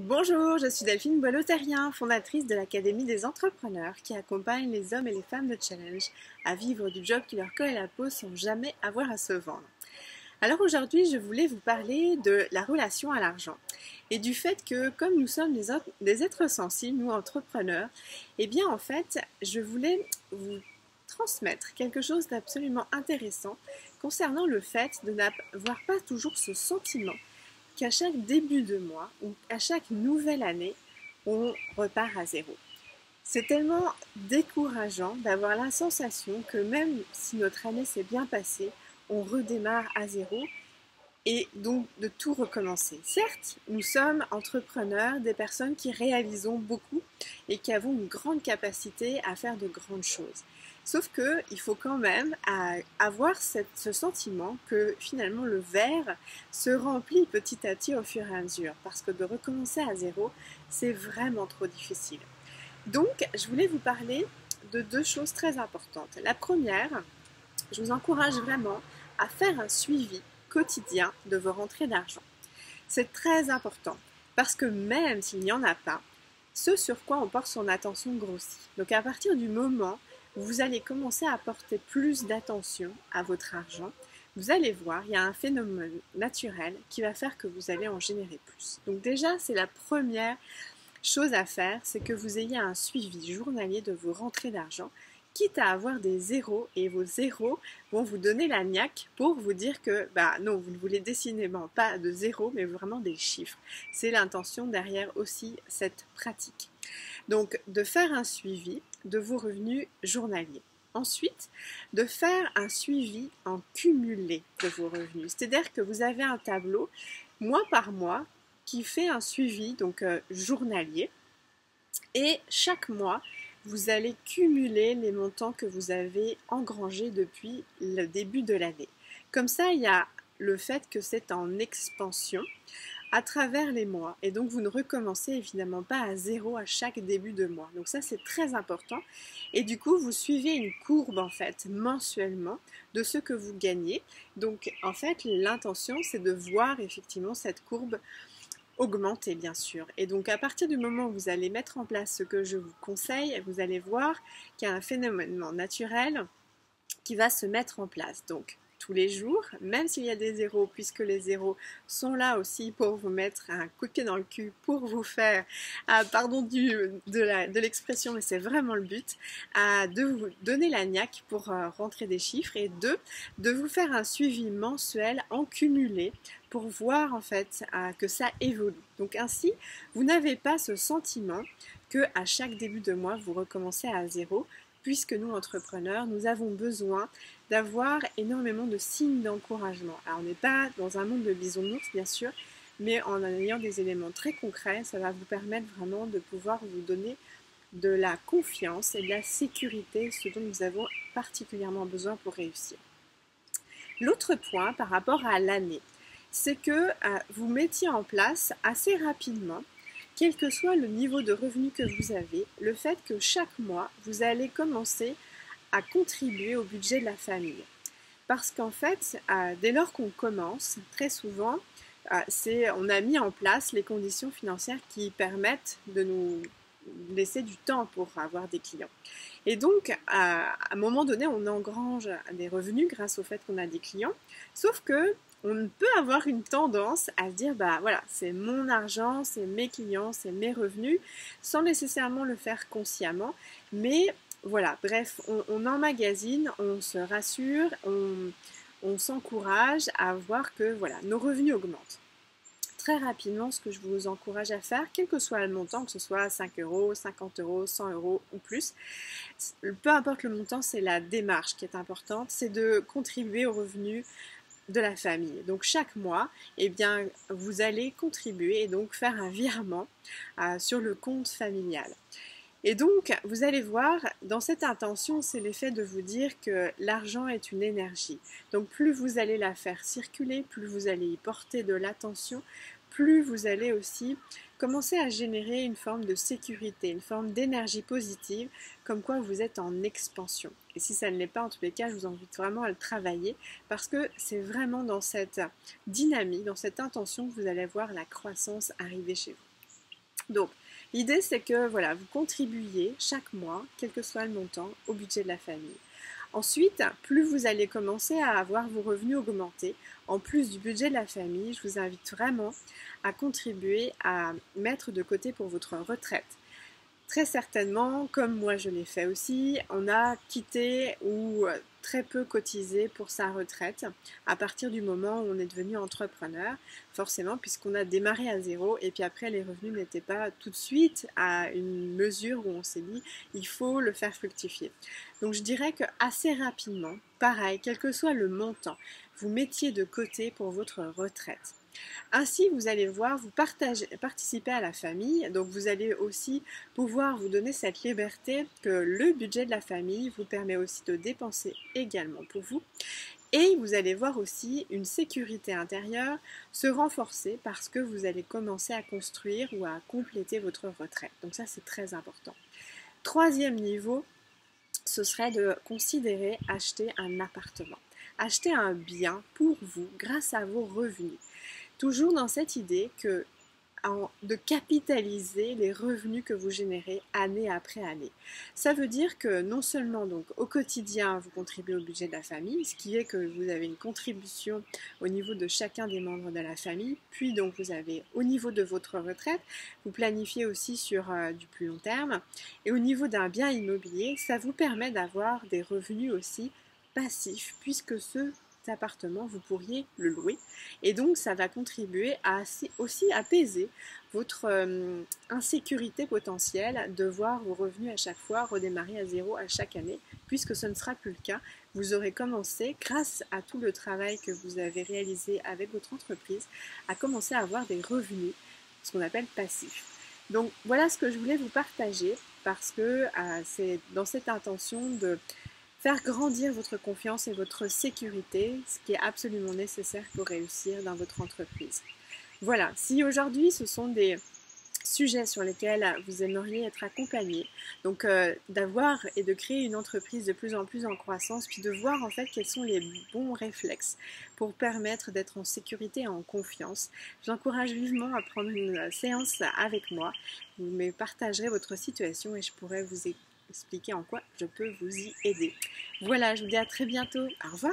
Bonjour, je suis Delphine Boileau-Terrien, fondatrice de l'Académie des entrepreneurs qui accompagne les hommes et les femmes de challenge à vivre du job qui leur colle à la peau sans jamais avoir à se vendre. Alors aujourd'hui, je voulais vous parler de la relation à l'argent et du fait que comme nous sommes des êtres sensibles, nous entrepreneurs, eh bien en fait, je voulais vous transmettre quelque chose d'absolument intéressant concernant le fait de n'avoir pas toujours ce sentiment qu'à chaque début de mois ou à chaque nouvelle année, on repart à zéro. C'est tellement décourageant d'avoir la sensation que même si notre année s'est bien passée, on redémarre à zéro et donc de tout recommencer. Certes, nous sommes entrepreneurs, des personnes qui réalisons beaucoup et qui avons une grande capacité à faire de grandes choses. Sauf qu'il faut quand même avoir ce sentiment que finalement le verre se remplit petit à petit au fur et à mesure, parce que de recommencer à zéro, c'est vraiment trop difficile. Donc, je voulais vous parler de deux choses très importantes. La première, je vous encourage vraiment à faire un suivi quotidien de vos rentrées d'argent. C'est très important, parce que même s'il n'y en a pas, ce sur quoi on porte son attention grossit. Donc à partir du moment où vous allez commencer à porter plus d'attention à votre argent, vous allez voir, il y a un phénomène naturel qui va faire que vous allez en générer plus. Donc déjà, c'est la première chose à faire, c'est que vous ayez un suivi journalier de vos rentrées d'argent, quitte à avoir des zéros, et vos zéros vont vous donner la niaque pour vous dire que non, vous ne voulez décidément pas de zéros, mais vraiment des chiffres. C'est l'intention derrière aussi cette pratique. Donc de faire un suivi de vos revenus journaliers. Ensuite, de faire un suivi en cumulé de vos revenus. C'est-à-dire que vous avez un tableau mois par mois qui fait un suivi donc journalier, et chaque mois, vous allez cumuler les montants que vous avez engrangés depuis le début de l'année. Comme ça, il y a le fait que c'est en expansion à travers les mois, et donc vous ne recommencez évidemment pas à zéro à chaque début de mois. Donc ça, c'est très important, et du coup vous suivez une courbe en fait mensuellement de ce que vous gagnez. Donc en fait l'intention, c'est de voir effectivement cette courbe augmenter bien sûr. Et donc à partir du moment où vous allez mettre en place ce que je vous conseille, vous allez voir qu'il y a un phénomène naturel qui va se mettre en place. Donc tous les jours, même s'il y a des zéros, puisque les zéros sont là aussi pour vous mettre un coup de pied dans le cul, pour vous faire, pardon de l'expression, mais c'est vraiment le but, de vous donner la niaque pour rentrer des chiffres, et de vous faire un suivi mensuel en cumulé pour voir en fait que ça évolue. Donc ainsi, vous n'avez pas ce sentiment que à chaque début de mois, vous recommencez à zéro, puisque nous, entrepreneurs, nous avons besoin d'avoir énormément de signes d'encouragement. Alors, on n'est pas dans un monde de bisounours, bien sûr, mais en ayant des éléments très concrets, ça va vous permettre vraiment de pouvoir vous donner de la confiance et de la sécurité, ce dont nous avons particulièrement besoin pour réussir. L'autre point par rapport à l'année, c'est que vous mettiez en place assez rapidement, quel que soit le niveau de revenu que vous avez, le fait que chaque mois, vous allez commencer à contribuer au budget de la famille. Parce qu'en fait, dès lors qu'on commence, très souvent, on a mis en place les conditions financières qui permettent de nous laisser du temps pour avoir des clients. Et donc, à un moment donné, on engrange des revenus grâce au fait qu'on a des clients, sauf que on peut avoir une tendance à se dire, voilà, c'est mon argent, c'est mes clients, c'est mes revenus, sans nécessairement le faire consciemment, mais voilà, bref, on emmagasine, on se rassure, on s'encourage à voir que voilà, nos revenus augmentent. Très rapidement, ce que je vous encourage à faire, quel que soit le montant, que ce soit 5 euros, 50 euros, 100 euros ou plus, peu importe le montant, c'est la démarche qui est importante, c'est de contribuer aux revenus de la famille. Donc chaque mois, eh bien, vous allez contribuer et donc faire un virement sur le compte familial. Et donc, vous allez voir, dans cette intention, c'est l'effet de vous dire que l'argent est une énergie. Donc, plus vous allez la faire circuler, plus vous allez y porter de l'attention, plus vous allez aussi commencer à générer une forme de sécurité, une forme d'énergie positive, comme quoi vous êtes en expansion. Et si ça ne l'est pas, en tous les cas, je vous invite vraiment à le travailler, parce que c'est vraiment dans cette dynamique, dans cette intention que vous allez voir la croissance arriver chez vous. Donc, l'idée c'est que voilà, vous contribuiez chaque mois, quel que soit le montant, au budget de la famille. Ensuite, plus vous allez commencer à avoir vos revenus augmenter, en plus du budget de la famille, je vous invite vraiment à contribuer à mettre de côté pour votre retraite. Très certainement, comme moi je l'ai fait aussi, on a quitté ou très peu cotisé pour sa retraite à partir du moment où on est devenu entrepreneur, forcément puisqu'on a démarré à zéro et puis après les revenus n'étaient pas tout de suite à une mesure où on s'est dit il faut le faire fructifier. Donc je dirais que assez rapidement, pareil, quel que soit le montant, vous mettiez de côté pour votre retraite. Ainsi, vous allez voir, vous participez à la famille, donc vous allez aussi pouvoir vous donner cette liberté que le budget de la famille vous permet aussi de dépenser également pour vous. Et vous allez voir aussi une sécurité intérieure se renforcer parce que vous allez commencer à construire ou à compléter votre retraite. Donc ça, c'est très important. Troisième niveau, ce serait de considérer acheter un appartement. Acheter un bien pour vous grâce à vos revenus. Toujours dans cette idée de capitaliser les revenus que vous générez année après année. Ça veut dire que non seulement donc au quotidien vous contribuez au budget de la famille, ce qui est que vous avez une contribution au niveau de chacun des membres de la famille, puis donc vous avez au niveau de votre retraite, vous planifiez aussi sur du plus long terme, et au niveau d'un bien immobilier, ça vous permet d'avoir des revenus aussi passifs, puisque cet appartement, vous pourriez le louer. Et donc, ça va contribuer à aussi apaiser votre insécurité potentielle de voir vos revenus à chaque fois redémarrer à zéro à chaque année, puisque ce ne sera plus le cas. Vous aurez commencé, grâce à tout le travail que vous avez réalisé avec votre entreprise, à commencer à avoir des revenus, ce qu'on appelle passifs. Donc, voilà ce que je voulais vous partager, parce que c'est dans cette intention de faire grandir votre confiance et votre sécurité, ce qui est absolument nécessaire pour réussir dans votre entreprise. Voilà, si aujourd'hui ce sont des sujets sur lesquels vous aimeriez être accompagné, donc d'avoir et de créer une entreprise de plus en plus en croissance, puis de voir en fait quels sont les bons réflexes pour permettre d'être en sécurité et en confiance, j'encourage vivement à prendre une séance avec moi. Vous me partagerez votre situation et je pourrai vous expliquer en quoi je peux vous y aider. Voilà, je vous dis à très bientôt. Au revoir.